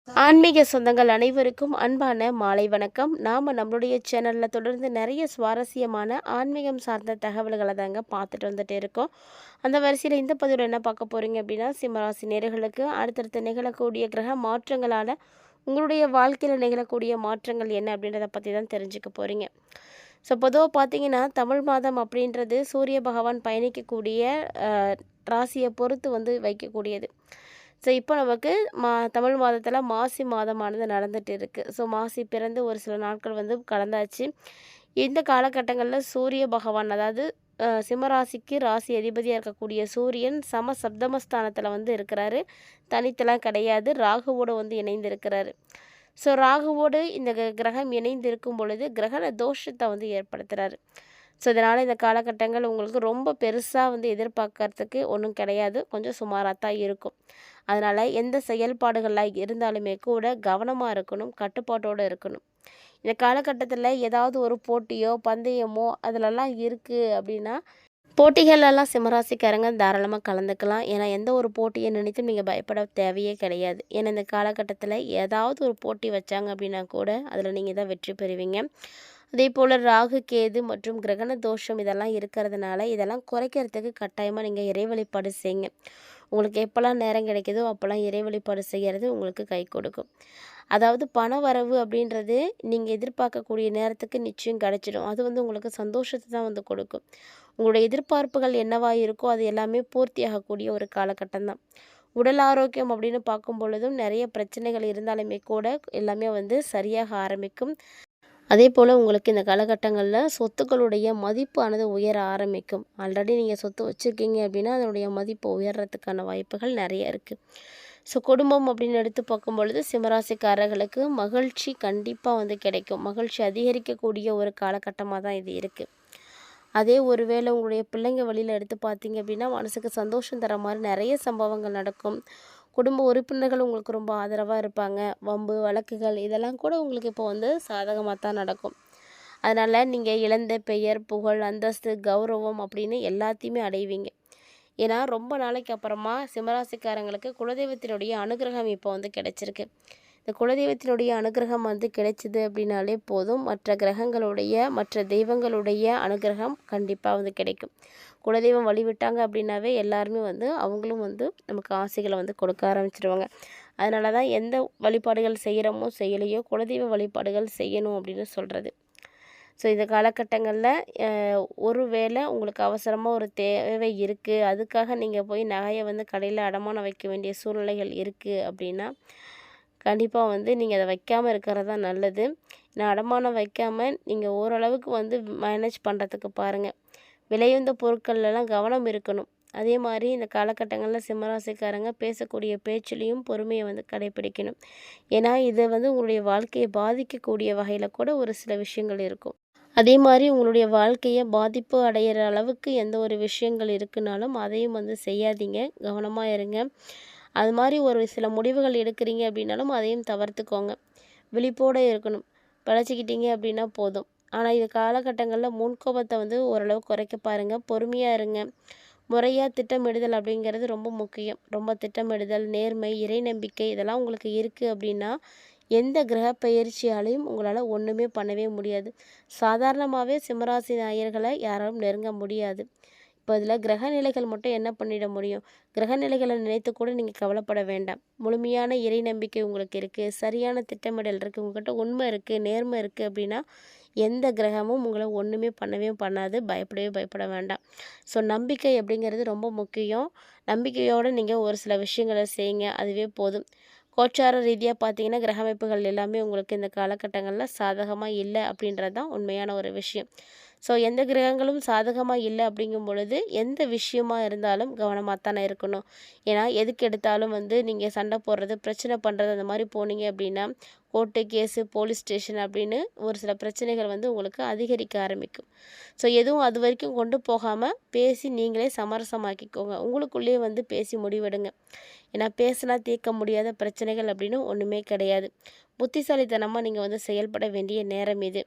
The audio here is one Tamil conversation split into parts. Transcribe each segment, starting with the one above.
ஆன்மீக சொந்தங்கள் அனைவருக்கும் அன்பான மாலை வணக்கம். நாம் நம்மளுடைய சேனலில் தொடர்ந்து நிறைய சுவாரஸ்யமான ஆன்மீகம் சார்ந்த தகவல்களை தாங்க பார்த்துட்டு வந்துட்டு இருக்கோம். அந்த வரிசையில் இந்த பதிவில் என்ன பார்க்க போகிறீங்க அப்படின்னா, சிம்மராசி நேயர்களுக்கு அடுத்தடுத்து நிகழக்கூடிய கிரக மாற்றங்களால் உங்களுடைய வாழ்க்கையில் நிகழக்கூடிய மாற்றங்கள் என்ன அப்படின்றத பற்றி தான் தெரிஞ்சுக்க போகிறீங்க. ஸோ பொதுவாக பார்த்தீங்கன்னா, தமிழ் மாதம் அப்படின்றது சூரிய பகவான் பயணிக்கக்கூடிய ராசியை பொறுத்து வைக்கக்கூடியது. ஸோ இப்போ நமக்கு தமிழ் மாதத்தில் மாசி மாதமானது நடந்துகிட்டு இருக்குது. ஸோ மாசி பிறந்து ஒரு சில நாட்கள் கடந்தாச்சு. இந்த காலகட்டங்களில் சூரிய பகவான், அதாவது சிம்மராசிக்கு ராசி அதிபதியாக இருக்கக்கூடிய சூரியன் சப்தமஸ்தானத்தில் இருக்கிறாரு. தனித்தெல்லாம் கிடையாது, ராகுவோடு இணைந்து இருக்கிறாரு. ஸோ ராகுவோடு இந்த கிரகம் இணைந்து இருக்கும் பொழுது கிரகண தோஷத்தை ஏற்படுத்துகிறாரு. ஸோ இதனால் இந்த காலகட்டங்கள் உங்களுக்கு ரொம்ப பெருசாக எதிர்பார்க்கறதுக்கு ஒன்றும் கிடையாது, கொஞ்சம் சுமாராக தான் இருக்கும். அதனால் எந்த செயல்பாடுகளாக இருந்தாலுமே கூட கவனமாக இருக்கணும், கட்டுப்பாட்டோடு இருக்கணும். இந்த காலகட்டத்தில் ஏதாவது ஒரு போட்டியோ பந்தயமோ அதிலெல்லாம் இருக்குது அப்படின்னா, போட்டிகளெல்லாம் சிம்மராசிக்காரங்க தாராளமாக கலந்துக்கலாம். ஏன்னா எந்த ஒரு போட்டியை நினைத்தும் நீங்கள் பயப்பட தேவையே கிடையாது. ஏன்னா இந்த காலகட்டத்தில் ஏதாவது ஒரு போட்டி வச்சாங்க அப்படின்னா கூட அதில் நீங்கள் தான் வெற்றி பெறுவீங்க. அதே போல் ராகு கேது மற்றும் கிரகண தோஷம் இதெல்லாம் இருக்கிறதுனால இதெல்லாம் குறைக்கிறதுக்கு கட்டாயமாக நீங்கள் இறை வழிபாடு செய்யுங்க. உங்களுக்கு எப்போல்லாம் நேரம் கிடைக்குதோ அப்போல்லாம் இறை வழிபாடு செய்கிறது உங்களுக்கு கை கொடுக்கும். அதாவது பண வரவு அப்படின்றது நீங்கள் எதிர்பார்க்கக்கூடிய நேரத்துக்கு நிச்சயம் கிடைச்சிடும். அது உங்களுக்கு சந்தோஷத்தை தான் கொடுக்கும். உங்களுடைய எதிர்பார்ப்புகள் என்னவாக இருக்கோ அது எல்லாமே பூர்த்தியாகக்கூடிய ஒரு காலகட்டம் தான். உடல் ஆரோக்கியம் அப்படின்னு பார்க்கும் பொழுதும் நிறைய பிரச்சனைகள் இருந்தாலுமே கூட எல்லாமே சரியாக ஆரம்பிக்கும். அதே போல் உங்களுக்கு இந்த காலகட்டங்களில் சொத்துக்களுடைய மதிப்பானது உயர ஆரம்பிக்கும். ஆல்ரெடி நீங்கள் சொத்து வச்சுருக்கீங்க அப்படின்னா அதனுடைய மதிப்பு உயர்றதுக்கான வாய்ப்புகள் நிறைய இருக்குது. ஸோ குடும்பம் அப்படின்னு எடுத்து பார்க்கும் பொழுது சிம்மராசிக்காரர்களுக்கு மகிழ்ச்சி கண்டிப்பாக கிடைக்கும். மகிழ்ச்சி அதிகரிக்கக்கூடிய ஒரு காலகட்டமாக தான் இது இருக்குது. அதே ஒரு வேளை உங்களுடைய பிள்ளைங்க வழியில் எடுத்து பார்த்தீங்க அப்படின்னா மனசுக்கு சந்தோஷம் தர மாதிரி நிறைய சம்பவங்கள் நடக்கும். குடும்ப உறுப்பினர்கள் உங்களுக்கு ரொம்ப ஆதரவாக இருப்பாங்க. வம்பு வழக்குகள் இதெல்லாம் கூட உங்களுக்கு இப்போ சாதகமாக தான் நடக்கும். அதனால் நீங்கள் இழந்த பெயர், புகழ், அந்தஸ்து, கௌரவம் அப்படின்னு எல்லாத்தையுமே அடைவீங்க. ஏன்னா ரொம்ப நாளைக்கு அப்புறமா சிம்மராசிக்காரங்களுக்கு குலதெய்வத்தினுடைய அனுகிரகம் இப்போ கிடைச்சிருக்கு. இந்த குலதெய்வத்தினுடைய அனுகிரகம் கிடைச்சிது அப்படின்னாலே போதும், மற்ற கிரகங்களுடைய மற்ற தெய்வங்களுடைய அனுகிரகம் கண்டிப்பாக கிடைக்கும். குலதெய்வம் வழிவிட்டாங்க அப்படின்னாவே எல்லாருமே அவங்களும் நமக்கு ஆசைகளை கொடுக்க ஆரம்பிச்சிடுவாங்க. அதனால தான் எந்த வழிபாடுகள் செய்கிறோமோ செய்யலையோ குலதெய்வ வழிபாடுகள் செய்யணும் அப்படின்னு சொல்கிறது. ஸோ இந்த காலகட்டங்களில் ஒரு வேளை உங்களுக்கு அவசரமாக ஒரு தேவை இருக்குது, அதுக்காக நீங்கள் போய் நகையை கடையில் அடமானம் வைக்க வேண்டிய சூழ்நிலைகள் இருக்குது அப்படின்னா கண்டிப்பாக நீங்கள் அதை வைக்காமல் இருக்கிறது தான் நல்லது. நான் அடமானம் வைக்காமல் நீங்கள் ஓரளவுக்கு மேனேஜ் பண்ணுறதுக்கு பாருங்கள். விலையுந்த பொருட்கள்லாம் கவனம் இருக்கணும். அதே மாதிரி இந்த காலகட்டங்களில் சிம்மராசிக்காரங்க பேசக்கூடிய பேச்சிலையும் பொறுமையை கடைப்பிடிக்கணும். ஏன்னா இது உங்களுடைய வாழ்க்கையை பாதிக்கக்கூடிய வகையில் கூட ஒரு சில விஷயங்கள் இருக்கும். அதே மாதிரி உங்களுடைய வாழ்க்கையை பாதிப்பு அடைகிற அளவுக்கு எந்த ஒரு விஷயங்கள் இருக்குனாலும் அதையும் செய்யாதீங்க, கவனமாக இருங்க. அது மாதிரி ஒரு சில முடிவுகள் எடுக்கிறீங்க அப்படின்னாலும் அதையும் தவிர்த்துக்கோங்க. விழிப்போடு இருக்கணும். பிழைச்சிக்கிட்டீங்க அப்படின்னா போதும். ஆனால் இது காலகட்டங்களில் முன்கோபத்தை ஓரளவு குறைக்க பாருங்கள். பொறுமையாக இருங்க. முறையாக திட்டமிடுதல் அப்படிங்கிறது ரொம்ப முக்கியம். ரொம்ப திட்டமிடுதல், நேர்மை, இறை நம்பிக்கை இதெல்லாம் உங்களுக்கு இருக்குது அப்படின்னா எந்த கிரக பயிற்சியாலையும் உங்களால் ஒன்றுமே பண்ணவே முடியாது. சாதாரணமாகவே சிம்மராசி நேயர்களை யாராலும் நெருங்க முடியாது. இப்போ இதில் கிரக நிலைகள் மட்டும் என்ன பண்ணிட முடியும்? கிரக நிலைகளை நினைத்து கூட நீங்கள் கவலைப்பட வேண்டாம். முழுமையான இறை நம்பிக்கை உங்களுக்கு இருக்குது, சரியான திட்டமிடல் இருக்குது, உங்கள்கிட்ட உண்மை இருக்குது, நேர்மை இருக்குது அப்படின்னா எந்த கிரகமும் உங்களை ஒன்றுமே பண்ணவே பண்ணாது. பயப்பட வேண்டாம். ஸோ நம்பிக்கை அப்படிங்கிறது ரொம்ப முக்கியம். நம்பிக்கையோடு நீங்கள் ஒரு சில விஷயங்களை செய்யுங்க, அதுவே போதும். கோச்சார ரீதியாக பார்த்தீங்கன்னா கிரக அமைப்புகள் எல்லாமே உங்களுக்கு இந்த காலகட்டங்களில் சாதகமாக இல்லை அப்படின்றது தான் உண்மையான ஒரு விஷயம். ஸோ எந்த கிரகங்களும் சாதகமாக இல்லை அப்படிங்கும் பொழுது எந்த விஷயமா இருந்தாலும் கவனமாக தானே இருக்கணும். ஏன்னா எதுக்கு எடுத்தாலும் நீங்கள் சண்டை போடுறது, பிரச்சனை பண்ணுறது அந்த மாதிரி போனீங்க அப்படின்னா கோர்ட்டு, கேஸு, போலீஸ் ஸ்டேஷன் அப்படின்னு ஒரு சில பிரச்சனைகள் உங்களுக்கு அதிகரிக்க ஆரம்பிக்கும். ஸோ எதுவும் அது வரைக்கும் கொண்டு போகாமல் பேசி நீங்களே சமரசமாக்கிக்கோங்க. உங்களுக்குள்ளேயே பேசி முடிவெடுங்க. ஏன்னா பேசினா தீர்க்க முடியாத பிரச்சனைகள் அப்படின்னு ஒன்றுமே கிடையாது. புத்திசாலித்தனமாக நீங்கள் செயல்பட வேண்டிய நேரம் இது.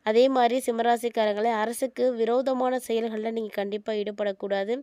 அதே மாதிரி சிம்மராசிக்காரங்களே அரசுக்கு விரோதமான செயல்களில் நீங்கள் கண்டிப்பாக ஈடுபடக்கூடாது.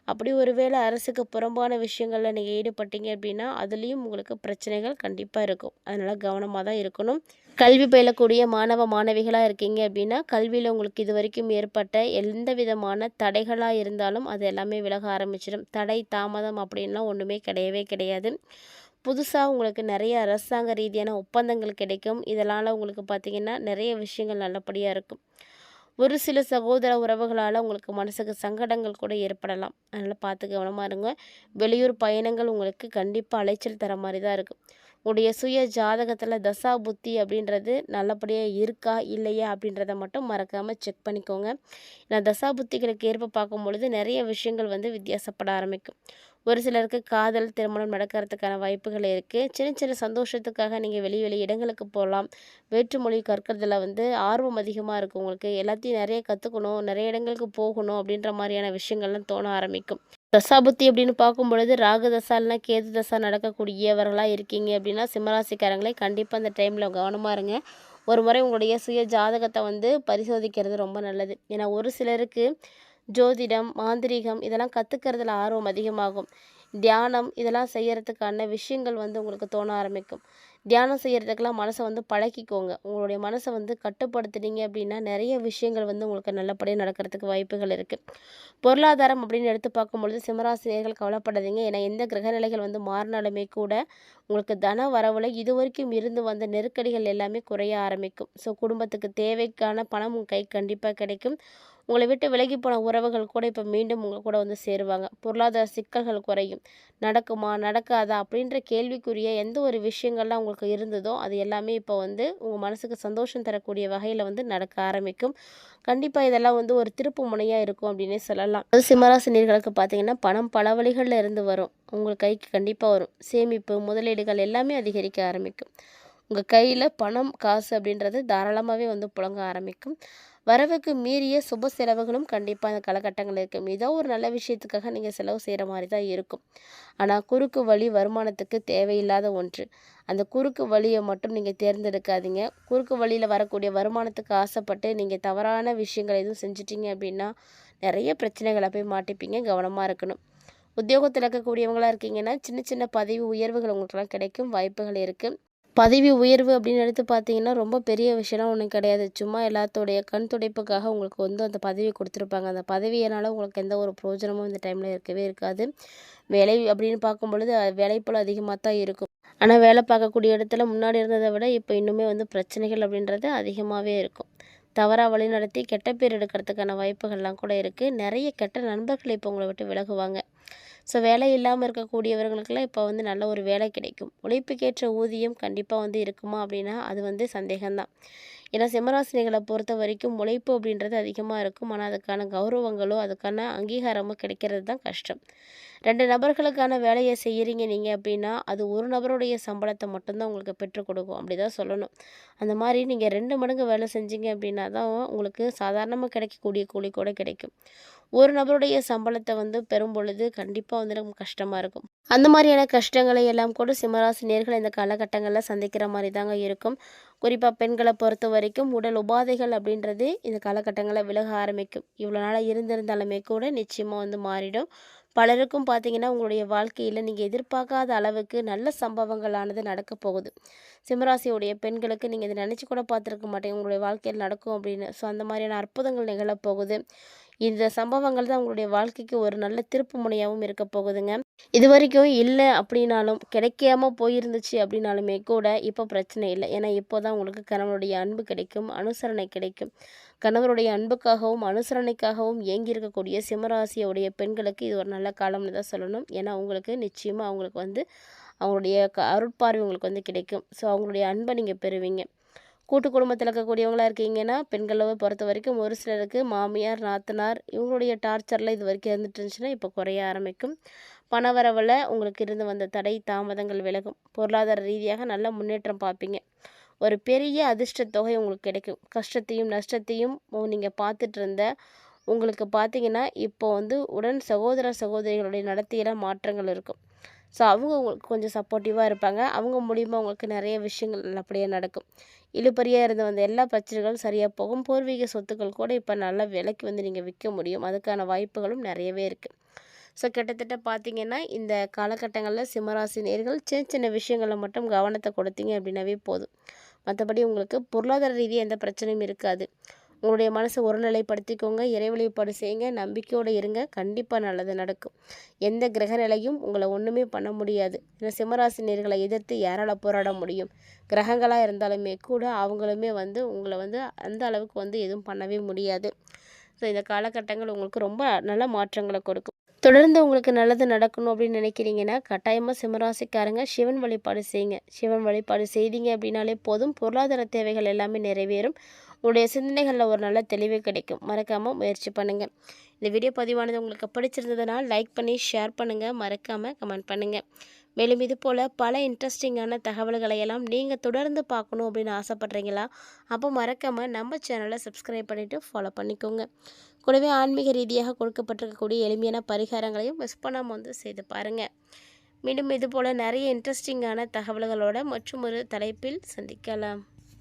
அப்படி ஒருவேளை அரசுக்கு புறம்பான விஷயங்கள்ல நீங்க ஈடுபட்டீங்க அப்படின்னா, அதுலயும் உங்களுக்கு பிரச்சனைகள் கண்டிப்பா இருக்கும். அதனால கவனமா தான் இருக்கணும். கல்வி பயிலக்கூடிய மாணவ, மாணவிகளா இருக்கீங்க அப்படின்னா, கல்வியில உங்களுக்கு இதுவரைக்கும் ஏற்பட்ட எந்த விதமான தடைகளா இருந்தாலும், அது எல்லாமே விலக ஆரம்பிச்சிடும். தடை, தாமதம் அப்படின்லாம் ஒண்ணுமே கிடையவே கிடையாது. புதுசா உங்களுக்கு நெறைய அரசாங்க ரீதியான ஒப்பந்தங்கள் கிடைக்கும். இதனால உங்களுக்கு பார்த்தீங்கன்னா, நெறைய விஷயங்கள் நல்லபடியா இருக்கும். ஒரு சில சகோதர உறவுகளால உங்களுக்கு மனசுக்கு சங்கடங்கள் கூட ஏற்படலாம். அதனால பார்த்து கவனமா இருங்க. வெளியூர் பயணங்கள் உங்களுக்கு கண்டிப்பா அலைச்சல் தர மாரி தான் இருக்கும். உங்களுடைய சுய ஜாதகத்தில தசா புத்தி அப்படின்றது நல்லபடியா இருக்கா? இல்லையா? அப்படின்றத மட்டும் மறக்காம செக் பண்ணிக்கோங்க. ஏன்னா தசா புத்திகளுக்கு ஏற்ப பார்க்கும்பொழுது நெறைய விஷயங்கள் வந்து வித்தியாசப்பட ஆரம்பிக்கும். ஒரு சிலருக்கு காதல், திருமணம் நடக்கிறதுக்கான வாய்ப்புகள் இருக்கு. சின்ன சின்ன சந்தோஷத்துக்காக நீங்க வெளி வெளி இடங்களுக்கு போலாம். வேற்று மொழி கற்கிறதுல வந்து ஆர்வம் அதிகமா இருக்கும் உங்களுக்கு. எல்லாத்தையும் நெறைய கத்துக்கணும், நெறைய இடங்களுக்கு போகணும் அப்படின்ற மாரியான விஷயங்கள்லாம் தோண ஆரம்பிக்கும். தசாபுத்தி அப்படின்னு பார்க்கும்பொழுது ராகு தசா இல்லைனா கேது தசா நடக்கக்கூடியவர்களா இருக்கீங்க அப்படின்னா, சிம்மராசிக்காரங்களே கண்டிப்பா அந்த டைம்ல கவனமா இருங்க. ஒரு முறை உங்களுடைய சுய ஜாதகத்த வந்து பரிசோதிக்கிறது ரொம்ப நல்லது. ஏன்னா ஒரு சிலருக்கு ஜோதிடம், மாந்திரீகம் இதெல்லாம் கத்துக்கிறதுல ஆர்வம் அதிகமாகும். தியானம் இதெல்லாம் செய்யறதுக்கான விஷயங்கள் வந்து உங்களுக்கு தோண ஆரம்பிக்கும். தியானம் செய்யறதுக்கெல்லாம் மனச வந்து பழக்கிக்கோங்க. உங்களுடைய மனச வந்து கட்டுப்படுத்துனீங்க அப்படின்னா, நெறைய விஷயங்கள் வந்து உங்களுக்கு நல்லபடியா நடக்கிறதுக்கு வாய்ப்புகள் இருக்கு. பொருளாதாரம் அப்படின்னு எடுத்து பார்க்கும்பொழுது சிம்மராசினியர்கள் கவலைப்படாதீங்க. ஏன்னா எந்த கிரகநிலைகள் வந்து மாறினாலுமே கூட, உங்களுக்கு தன வரவுல இதுவரைக்கும் இருந்து வந்த நெருக்கடிகள் எல்லாமே குறைய ஆரம்பிக்கும். ஸோ குடும்பத்துக்கு தேவைக்கான பணம் உங்க கைக்கு கண்டிப்பா கிடைக்கும். உங்கள விட்டு விலகி போன உறவுகள் கூட இப்ப மீண்டும் உங்க கூட வந்து சேருவாங்க. பொருளாதார சிக்கல்கள் குறையும். நடக்குமா? நடக்காதா? அப்படின்ற கேள்விக்குரிய எந்த ஒரு விஷயங்கள்லாம் உங்களுக்கு இருந்ததோ, அது எல்லாமே இப்போ வந்து உங்க மனசுக்கு சந்தோஷம் தரக்கூடிய வகையில வந்து நடக்க ஆரம்பிக்கும். கண்டிப்பா இதெல்லாம் வந்து ஒரு திருப்பு முனையா இருக்கும் அப்படின்னே சொல்லலாம். அது சிம்மராசினியர்களுக்கு பார்த்தீங்கன்னா, பணம் பல வழிகள்ல இருந்து வரும். உங்க கைக்கு கண்டிப்பா வரும். சேமிப்பு, முதலீடுகள் எல்லாமே அதிகரிக்க ஆரம்பிக்கும். உங்க கையில பணம், காசு அப்படின்றது தாராளமாவே வந்து புழங்க ஆரம்பிக்கும். வரவுக்கு மீறிய சுப செலவுகளும் கண்டிப்பா இந்த காலகட்டங்கள்ல இருக்கும். ஏதோ ஒரு நல்ல விஷயத்துக்காக நீங்க செலவு செய்ற மாரி தான் இருக்கும். ஆனா, குறுக்கு வழி வருமானத்துக்கு தேவையில்லாத ஒன்று. அந்த குறுக்கு வழிய மட்டும் நீங்க தேர்ந்தெடுக்காதீங்க. குறுக்கு வழியில வரக்கூடிய வருமானத்துக்கு ஆசைப்பட்டு நீங்க தவறான விஷயங்கள் எதுவும் செஞ்சுட்டீங்க அப்படின்னா, நெறைய பிரச்சனைகள போய் மாட்டிப்பீங்க. கவனமா இருக்கணும். உத்தியோகத்துல இருக்கக்கூடியவங்களா இருக்கீங்கன்னா, சின்ன சின்ன பதவி உயர்வுகள் உங்களுக்கெல்லாம் கிடைக்கும் வாய்ப்புகள் இருக்கு. பதவி உயர்வு அப்படின்னு எடுத்து பார்த்தீங்கன்னா, ரொம்ப பெரிய விஷயம்லாம் ஒண்ணும் கிடையாது. சும்மா எல்லாத்தோடைய கண் துடைப்புக்காக உங்களுக்கு வந்து அந்த பதவி குடுத்துருப்பாங்க. அந்த பதவியினால உங்களுக்கு எந்த ஒரு பிரயோஜனமும் இந்த டைம்ல இருக்கவே இருக்காது. வேலை அப்படின்னு பார்க்கும்பொழுது, வேலைப்பளு அதிகமா தான் இருக்கும். ஆனா, வேலை பார்க்கக்கூடிய இடத்துல முன்னாடி இருந்தத விட, இப்ப இன்னுமே வந்து பிரச்சனைகள் அப்படின்றது அதிகமாவே இருக்கும். தவறா வழிநடத்தி கெட்ட பேர் எடுக்கிறதுக்கான வாய்ப்புகள்லாம் கூட இருக்கு. நெறைய கெட்ட நண்பர்கள் இப்போ உங்கள விட்டு விலகுவாங்க. ஸோ வேலை இல்லாம இருக்கக்கூடியவர்களுக்கெல்லாம் இப்போ வந்து நல்ல ஒரு வேலை கிடைக்கும். உழைப்புக்கேற்ற ஊதியம் கண்டிப்பா வந்து இருக்குமா அப்படின்னா, அது வந்து சந்தேகம் தான். ஏன்னா சிம்மராசினிகள பொறுத்தவரைக்கும் உழைப்பு அப்படின்றது அதிகமா இருக்கும். ஆனா அதுக்கான கௌரவங்களோ, அதுக்கான அங்கீகாரமோ கிடைக்கிறது தான் கஷ்டம். 2 நபர்களுக்கான வேலைய செய்யறீங்க நீங்க அப்படின்னா, அது ஒரு நபருடைய சம்பளத்த மட்டும் தான் உங்களுக்கு பெற்றுக் கொடுக்கும். அப்படிதான் சொல்லணும். அந்த மாரி நீங்க 2 மடங்கு வேலை செஞ்சீங்க அப்படின்னா தான் உங்களுக்கு சாதாரணமா கிடைக்கக்கூடிய கூலி கூட கிடைக்கும். ஒரு நபருடைய சம்பளத்த வந்து பெறும்பொழுது கண்டிப்பா வந்து நமக்கு கஷ்டமா இருக்கும். அந்த மாரியான கஷ்டங்களை எல்லாம் கூட சிம்மராசி நேயர்கள் இந்த காலகட்டங்கள்ல சந்திக்கிற மாரி தாங்க இருக்கும். குறிப்பா பெண்கள பொறுத்தவரைக்கும் உடல் உபாதைகள் அப்படின்றது இந்த காலகட்டங்கள்ல விலக ஆரம்பிக்கும். இவ்வளோ நாளா இருந்திருந்தாலுமே கூட நிச்சயமா வந்து மாறிடும். பலருக்கும் பார்த்தீங்கன்னா, உங்களுடைய வாழ்க்கையில நீங்க எதிர்பார்க்காத அளவுக்கு நல்ல சம்பவங்களானது நடக்கப் போகுது. சிம்மராசியுடைய பெண்களுக்கு நீங்க இத நெனச்சு கூட பார்த்துருக்க மாட்டீங்க. உங்களுடைய வாழ்க்கையில நடக்கும் அப்படின்னு. ஸோ அந்த மாரியான அற்புதங்கள் நிகழப்போகுது. இந்த சம்பவங்கள் தான் உங்களுடைய வாழ்க்கைக்கு ஒரு நல்ல திருப்பு முனையாவும் இருக்க போகுதுங்க. இதுவரைக்கும் இல்ல அப்படின்னாலும், கிடைக்காம போயிருந்துச்சு அப்படின்னாலுமே கூட, இப்போ பிரச்சனை இல்ல. ஏன்னா இப்போ தான் உங்களுக்கு கணவனுடைய அன்பு கிடைக்கும், அனுசரணை கிடைக்கும். கணவருடைய அன்புக்காகவும், அனுசரணைக்காகவும் ஏங்கி இருக்கக்கூடிய சிம்மராசியுடைய பெண்களுக்கு இது ஒரு நல்ல காலம்னு தான் சொல்லணும். ஏன்னா உங்களுக்கு நிச்சயமா அவங்களுக்கு வந்து அவங்களுடைய அருட்பார்வை உங்களுக்கு வந்து கிடைக்கும். ஸோ அவங்களுடைய அன்ப நீங்க பெறுவீங்க. கூட்டு குடும்பத்தில இருக்கக்கூடியவங்களா இருக்கீங்கன்னா, பெண்கள பொறுத்தவரைக்கும் ஒரு சிலருக்கு மாமியார், நாத்தனார் இவங்களுடைய டார்ச்சர்லாம் இதுவரைக்கும் இருந்துட்டு இருந்துச்சுன்னா, இப்போ குறைய ஆரம்பிக்கும். பணவரவுல உங்களுக்கு இருந்து வந்த தடை, தாமதங்கள் விலகும். பொருளாதார ரீதியாக நல்ல முன்னேற்றம் பார்ப்பீங்க. ஒரு பெரிய அதிர்ஷ்ட தொகை உங்களுக்கு கிடைக்கும். கஷ்டத்தையும், நஷ்டத்தையும் நீங்க பார்த்துட்டு இருந்த உங்களுக்கு பார்த்தீங்கன்னா, இப்போ வந்து உடன் சகோதர, சகோதரிகளுடைய நடத்தையில மாற்றங்கள் இருக்கும். ஸோ அவங்க உங்களுக்கு கொஞ்சம் சப்போர்ட்டிவா இருப்பாங்க. அவங்க மூலியமா உங்களுக்கு நெறைய விஷயங்கள் நல்லபடியா நடக்கும். இழுபறியா இருந்து வந்த எல்லா பிரச்சனைகளும் சரியா போகும். பூர்வீக சொத்துக்கள் கூட இப்ப நல்ல விலைக்கு வந்து நீங்க விற்க முடியும். அதுக்கான வாய்ப்புகளும் நெறையவே இருக்கு. ஸோ கிட்டத்தட்ட பார்த்தீங்கன்னா, இந்த காலகட்டங்கள்ல சிம்மராசி நேயர்கள் சின்ன சின்ன விஷயங்கள்ல மட்டும் கவனத்த கொடுத்தீங்க அப்படின்னாவே போதும். மத்தபடி உங்களுக்கு பொருளாதார ரீதியா எந்த பிரச்சனையும் இருக்காது. உங்களுடைய மனசை ஒருநிலைப்படுத்திக்கோங்க, இறை வழிபாடு செய்யுங்க, நம்பிக்கையோடு இருங்க. கண்டிப்பாக நல்லது நடக்கும். எந்த கிரக நிலையும் உங்களை ஒன்றுமே பண்ண முடியாது. ஏன்னா சிம்மராசி நேயர்களை எதிர்த்து யாரால போராட முடியும்? கிரகங்களாக இருந்தாலுமே கூட அவங்களுமே உங்களை அந்த அளவுக்கு எதுவும் பண்ணவே முடியாது. ஸோ இந்த காலகட்டங்கள் உங்களுக்கு ரொம்ப நல்ல மாற்றங்களை கொடுக்கும். தொடர்ந்து உங்களுக்கு நல்லது நடக்கணும் அப்படின்னு நினைக்கிறீங்கன்னா, கட்டாயமாக சிம்மராசிக்காரங்க சிவன் வழிபாடு செய்யுங்க. சிவன் வழிபாடு செய்தீங்க அப்படின்னாலே போதும், பொருளாதார தேவைகள் எல்லாமே நிறைவேறும். உங்களுடைய சிந்தனைகளில் ஒரு நல்ல தெளிவு கிடைக்கும். மறக்காமல் முயற்சி பண்ணுங்கள். இந்த வீடியோ பதிவானது உங்களுக்கு பிடிச்சிருந்ததுனால் லைக் பண்ணி ஷேர் பண்ணுங்கள். மறக்காமல் கமெண்ட் பண்ணுங்கள். மேலும் இது போல் பல இன்ட்ரெஸ்டிங்கான தகவல்களை எல்லாம் நீங்கள் தொடர்ந்து பார்க்கணும் அப்படின்னு ஆசைப்பட்றீங்களா? அப்போ மறக்காமல் நம்ம சேனலை சப்ஸ்கிரைப் பண்ணிவிட்டு ஃபாலோ பண்ணிக்கோங்க. கூடவே ஆன்மீக ரீதியாக கொடுக்கப்பட்டிருக்கக்கூடிய எளிமையான பரிகாரங்களையும் மிஸ் பண்ணாமல் செய்து பாருங்கள். மீண்டும் இது போல் நிறைய இன்ட்ரெஸ்டிங்கான தகவல்களோட மற்றும் ஒரு தலைப்பில் சந்திக்கலாம்.